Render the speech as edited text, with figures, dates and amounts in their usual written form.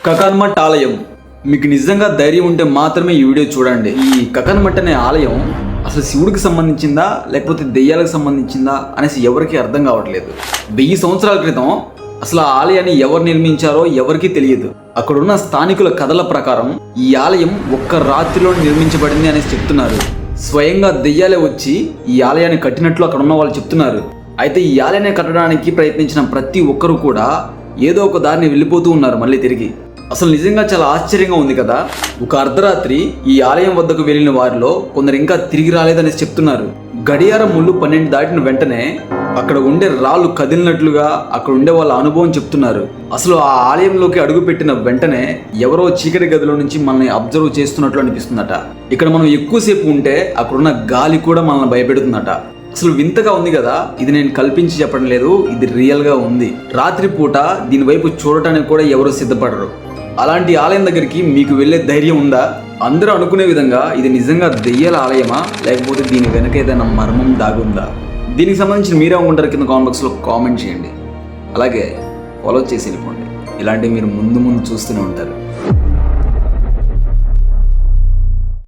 కకన్మఠ్ ఆలయం. మీకు నిజంగా ధైర్యం ఉంటే మాత్రమే ఈ వీడియో చూడండి. ఈ కకన్మఠ్ అనే ఆలయం అసలు శివుడికి సంబంధించిందా లేకపోతే దెయ్యాలకు సంబంధించిందా అనేసి ఎవరికి అర్థం కావట్లేదు. 1000 సంవత్సరాల క్రితం అసలు ఆ ఆలయాన్ని ఎవరు నిర్మించారో ఎవరికీ తెలియదు. అక్కడున్న స్థానికుల కథల ప్రకారం ఈ ఆలయం ఒక్క రాత్రిలో నిర్మించబడింది అనేసి చెప్తున్నారు. స్వయంగా దెయ్యాలే వచ్చి ఈ ఆలయాన్ని కట్టినట్లు అక్కడ ఉన్న వాళ్ళు చెప్తున్నారు. అయితే ఈ ఆలయాన్ని కట్టడానికి ప్రయత్నించిన ప్రతి ఒక్కరు కూడా ఏదో ఒక దారిని వెళ్ళిపోతూ ఉన్నారు మళ్ళీ తిరిగి. అసలు నిజంగా చాలా ఆశ్చర్యంగా ఉంది కదా. ఒక అర్ధరాత్రి ఈ ఆలయం వద్దకు వెళ్ళిన వారిలో కొందరు ఇంకా తిరిగి రాలేదనేసి చెప్తున్నారు. గడియారం ముళ్ళు 12 దాటిన వెంటనే అక్కడ ఉండే రాళ్ళు కదిలినట్లుగా అక్కడ ఉండే వాళ్ళ అనుభవం చెప్తున్నారు. అసలు ఆ ఆలయంలోకి అడుగుపెట్టిన వెంటనే ఎవరో చీకటి గదిలో నుంచి మనల్ని అబ్జర్వ్ చేస్తున్నట్లు అనిపిస్తుందట. ఇక్కడ మనం ఎక్కువసేపు ఉంటే అక్కడున్న గాలి కూడా మనల్ని భయపెడుతుందట. అసలు వింతగా ఉంది కదా. ఇది నేను కల్పించి చెప్పడం లేదు, ఇది రియల్గా ఉంది. రాత్రిపూట దీని వైపు చూడటానికి కూడా ఎవరు సిద్ధపడరు. అలాంటి ఆలయం దగ్గరికి మీకు వెళ్ళే ధైర్యం ఉందా? అందరూ అనుకునే విధంగా ఇది నిజంగా దెయ్యాల ఆలయమా లేకపోతే దీని వెనక ఏదైనా మర్మం దాగుందా? దీనికి సంబంధించి మీరే ఉంటారు కింద కామెంట్ బాక్స్లో కామెంట్ చేయండి. అలాగే ఫాలో చేసి వెళ్ళిపోండి. ఇలాంటివి మీరు ముందు చూస్తూనే ఉంటారు.